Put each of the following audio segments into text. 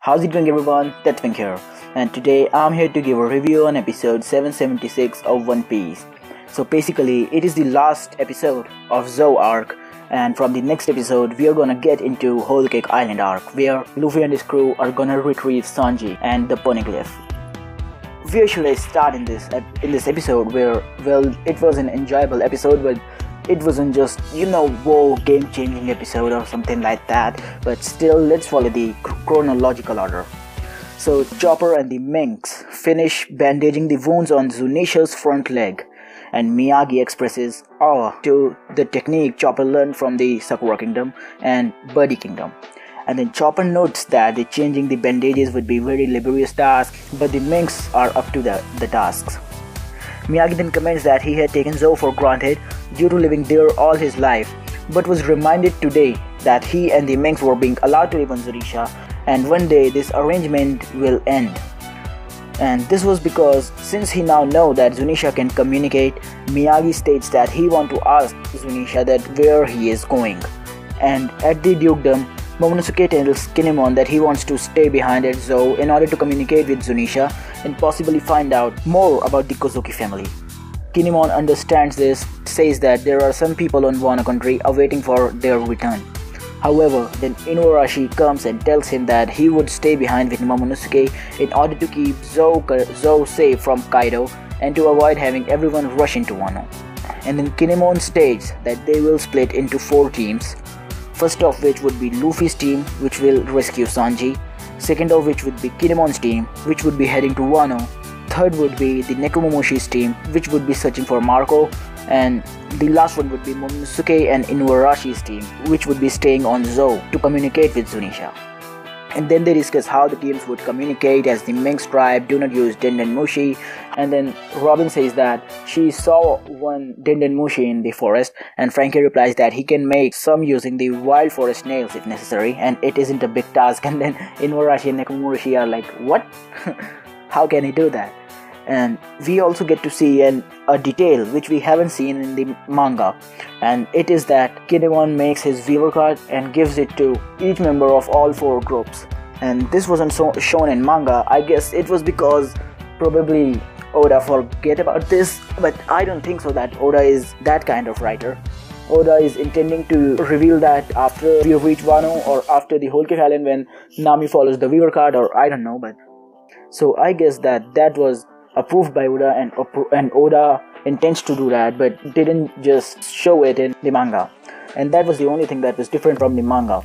How's it going everyone, DeathWink here, and today I'm here to give a review on episode 776 of One Piece. So basically it is the last episode of Zou arc, and from the next episode we are gonna get into Whole Cake Island arc, where Luffy and his crew are gonna retrieve Sanji and the Poneglyph. Where should I start in this episode where, well, it was an enjoyable episode, but it wasn't just, whoa, game-changing episode or something like that, but still, let's follow the chronological order. So, Chopper and the Minks finish bandaging the wounds on Zunisha's front leg, and Miyagi expresses awe to the technique Chopper learned from the Sakura Kingdom and Buddy Kingdom. And then Chopper notes that changing the bandages would be a very laborious task, but the Minks are up to the tasks. Miyagi then comments that he had taken Zou for granted due to living there all his life, but was reminded today that he and the Minks were being allowed to live on Zunisha, and one day this arrangement will end. And this was because since he now knows that Zunisha can communicate, Miyagi states that he wants to ask Zunisha that where he is going. And at the dukedom, Momonosuke tells Kinemon that he wants to stay behind at Zou in order to communicate with Zunisha and possibly find out more about the Kozuki family. Kinemon understands this, says that there are some people on Wano country awaiting for their return. However, then Inuarashi comes and tells him that he would stay behind with Momonosuke in order to keep Zou safe from Kaido and to avoid having everyone rush into Wano. And then Kinemon states that they will split into 4 teams. First of which would be Luffy's team, which will rescue Sanji. Second of which would be Kinemon's team, which would be heading to Wano. Third would be the Nekomomoshi's team, which would be searching for Marco. And the last one would be Momonosuke and Inuarashi's team, which would be staying on Zou to communicate with Zunisha. And then they discuss how the teams would communicate, as the Minks tribe do not use Dendenmushi. And then Robin says that she saw one Dendenmushi in the forest, and Frankie replies that he can make some using the wild forest nails if necessary, and it isn't a big task. And then Inuarashi and Nekomomoshi are like, what? How can he do that? And we also get to see a detail which we haven't seen in the manga, and it is that Kinemon makes his viewer card and gives it to each member of all 4 groups. And this wasn't shown in manga. I guess it was because probably Oda forget about this, but I don't think so that Oda is that kind of writer. Oda is intending to reveal that after we reach Wano or after the Whole Cake Island, when Nami follows the viewer card, or I don't know. But so I guess that was approved by Oda, and Oda intends to do that, but didn't just show it in the manga. And that was the only thing that was different from the manga.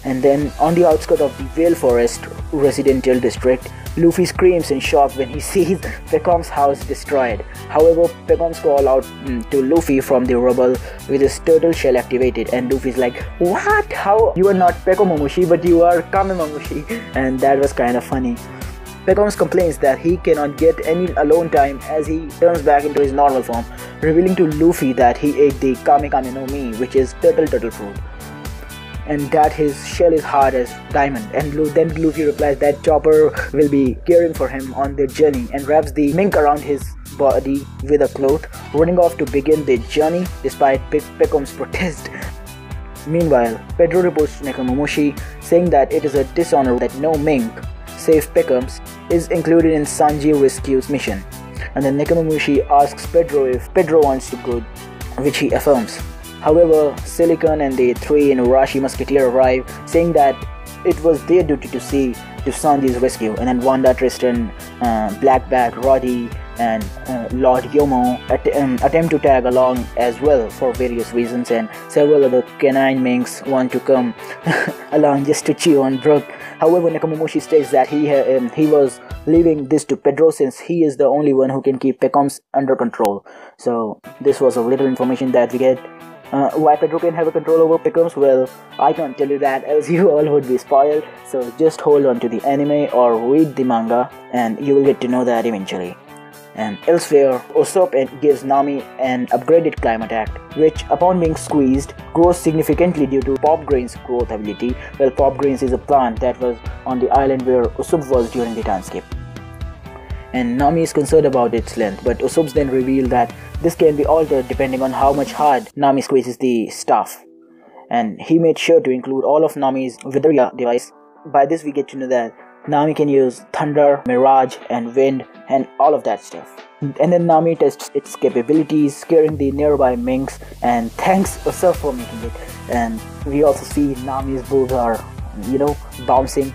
And then on the outskirts of the Vale Forest residential district, Luffy screams in shock when he sees Pekom's house destroyed. However, Pekom's call out to Luffy from the rubble with his turtle shell activated, and Luffy's like, what? How? You are not Pekomomoshi, but you are Kamemomoshi. And that was kind of funny. Pekoms complains that he cannot get any alone time as he turns back into his normal form, revealing to Luffy that he ate the Kame Kame no Mi, which is turtle fruit, and that his shell is hard as diamond. And then Luffy replies that Chopper will be caring for him on their journey, and wraps the mink around his body with a cloth, running off to begin the journey despite Pekom's protest. Meanwhile, Pedro reports to Nekomomoshi saying that it is a dishonor that no mink, save Pekoms, is included in Sanji Rescue's mission. And then Nekomomoshi asks Pedro if Pedro wants to go, which he affirms. However, Silicon and the 3 Inuarashi musketeers arrive, saying that it was their duty to see to Sanji's rescue. And then Wanda, Tristan, Blackback, Roddy, and Lord Yomo attempt to tag along as well for various reasons, and several other canine minks want to come along just to chew on Brook. However, Nekomomoshi states that he was leaving this to Pedro since he is the only one who can keep Pekoms under control. So this was a little information that we get. Why Pedro can have a control over Pekoms? Well, I can't tell you that, else you all would be spoiled. So just hold on to the anime or read the manga, and you will get to know that eventually. And elsewhere, Usopp gives Nami an upgraded climate act, which upon being squeezed grows significantly due to Pop Grain's growth ability. Well, Pop Grains is a plant that was on the island where Usopp was during the time skip. And Nami is concerned about its length, but Usopp then revealed that this can be altered depending on how much hard Nami squeezes the staff. And he made sure to include all of Nami's Vidya device by this we get to know that Nami can use thunder, mirage and wind and all of that stuff. And then Nami tests its capabilities, scaring the nearby minks, and thanks Usopp for making it. And we also see Nami's boobs are, bouncing.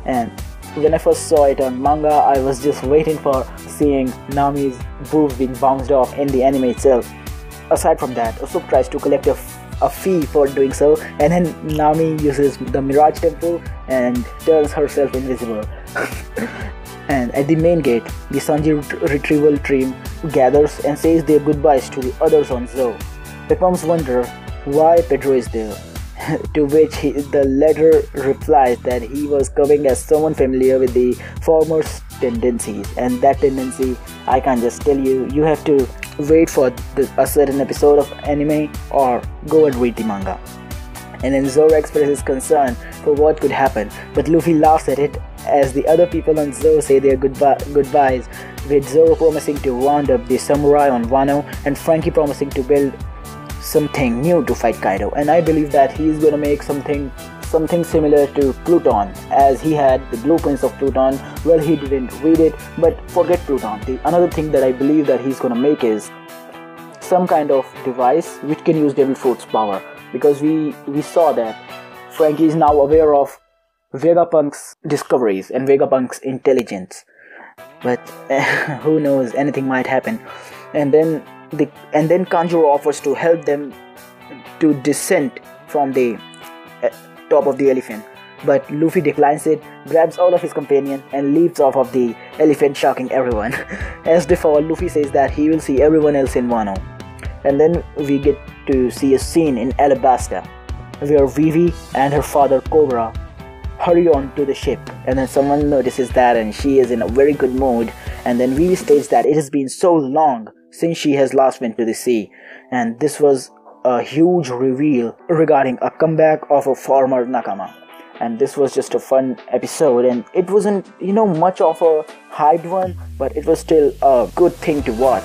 And when I first saw it on manga, I was just waiting for seeing Nami's boobs being bounced off in the anime itself. Aside from that, Usopp tries to collect a fee for doing so, and then Nami uses the Mirage Temple and turns herself invisible. And at the main gate, the Sanji retrieval team gathers and says their goodbyes to the others on Zou. Pepper's wonder why Pedro is there, to which the letter replies that he was coming as someone familiar with the former's tendencies, and that tendency, I can't just tell you, you have to wait for a certain episode of anime or go and read the manga. And then Zoro expresses concern for what could happen, but Luffy laughs at it as the other people on Zou say their goodbyes, with Zoro promising to round up the samurai on Wano and Frankie promising to build something new to fight Kaido. And I believe that he's gonna make something similar to Pluton, as he had the blueprints of Pluton. Well, he didn't read it, but forget Pluton. Another thing that I believe that he's gonna make is some kind of device which can use Devil Fruit's power, because we saw that Frankie is now aware of Vegapunk's discoveries and Vegapunk's intelligence, but who knows, anything might happen. And then Kanjuro offers to help them to descend from the top of the elephant, but Luffy declines it, grabs all of his companions and leaps off of the elephant, shocking everyone. As they fall, Luffy says that he will see everyone else in Wano. And then we get to see a scene in Alabasta where Vivi and her father Cobra hurry on to the ship, and then someone notices that and she is in a very good mood, and then Vivi states that it has been so long since she has last went to the sea, and this was a huge reveal regarding a comeback of a former nakama. And this was just a fun episode, and it wasn't much of a hyped one, but it was still a good thing to watch.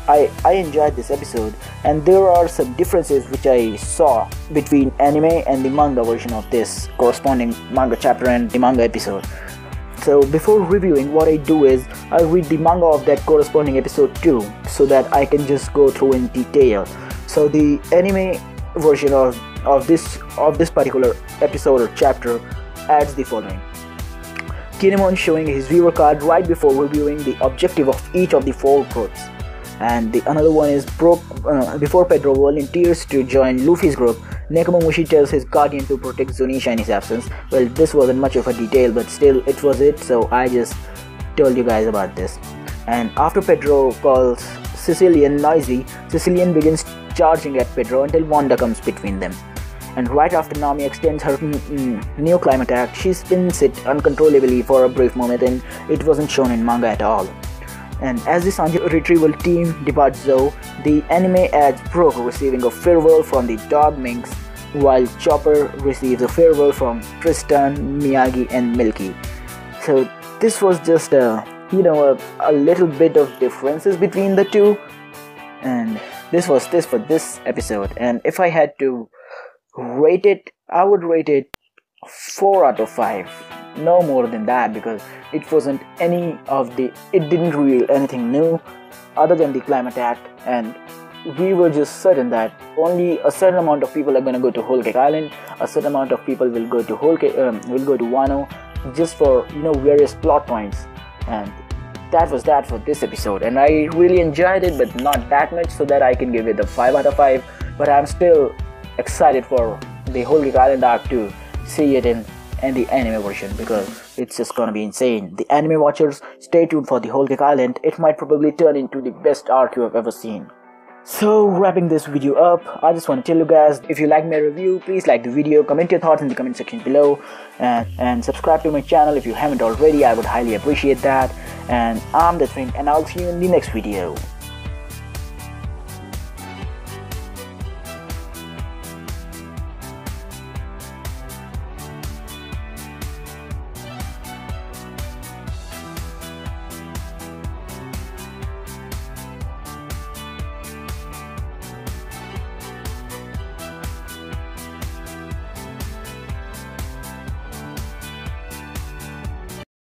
I enjoyed this episode, and there are some differences which I saw between anime and the manga version of this corresponding manga chapter and the manga episode. So before reviewing, what I do is I read the manga of that corresponding episode too, so that I can just go through in detail. So the anime version of this particular episode or chapter adds the following: Kinemon showing his viewer card right before reviewing the objective of each of the 4 groups. And the another one is before Pedro volunteers to join Luffy's group, Nekomamushi tells his guardian to protect Zunisha in his absence. Well, this wasn't much of a detail, but still it was it, so I just told you guys about this. And after Pedro calls Sicilian noisy, Sicilian begins charging at Pedro until Wanda comes between them. And right after Nami extends her new climb attack, she spins it uncontrollably for a brief moment, and it wasn't shown in manga at all. And as the Sanji retrieval team departs Zou, the anime adds Brook receiving a farewell from the dog minks, while Chopper receives a farewell from Tristan, Miyagi and Milky. So this was just a little bit of differences between the two, and this was this for this episode. And if I had to rate it, I would rate it 4 out of 5. No more than that, because it didn't reveal anything new other than the climate attack, and we were just certain that only a certain amount of people are going to go to Whole Cake Island, a certain amount of people will go to Wano, just for various plot points. And that was that for this episode, and I really enjoyed it, but not that much, so that I can give it a 5 out of 5. But I'm still excited for the Whole Cake Island arc to see it in the anime version, because it's just gonna be insane. The anime watchers, stay tuned for the Whole Cake Island. It might probably turn into the best arc you have ever seen. So wrapping this video up, I just want to tell you guys, if you like my review, please like the video, comment your thoughts in the comment section below, and subscribe to my channel if you haven't already. I would highly appreciate that. And I'm DeathWink, and I'll see you in the next video.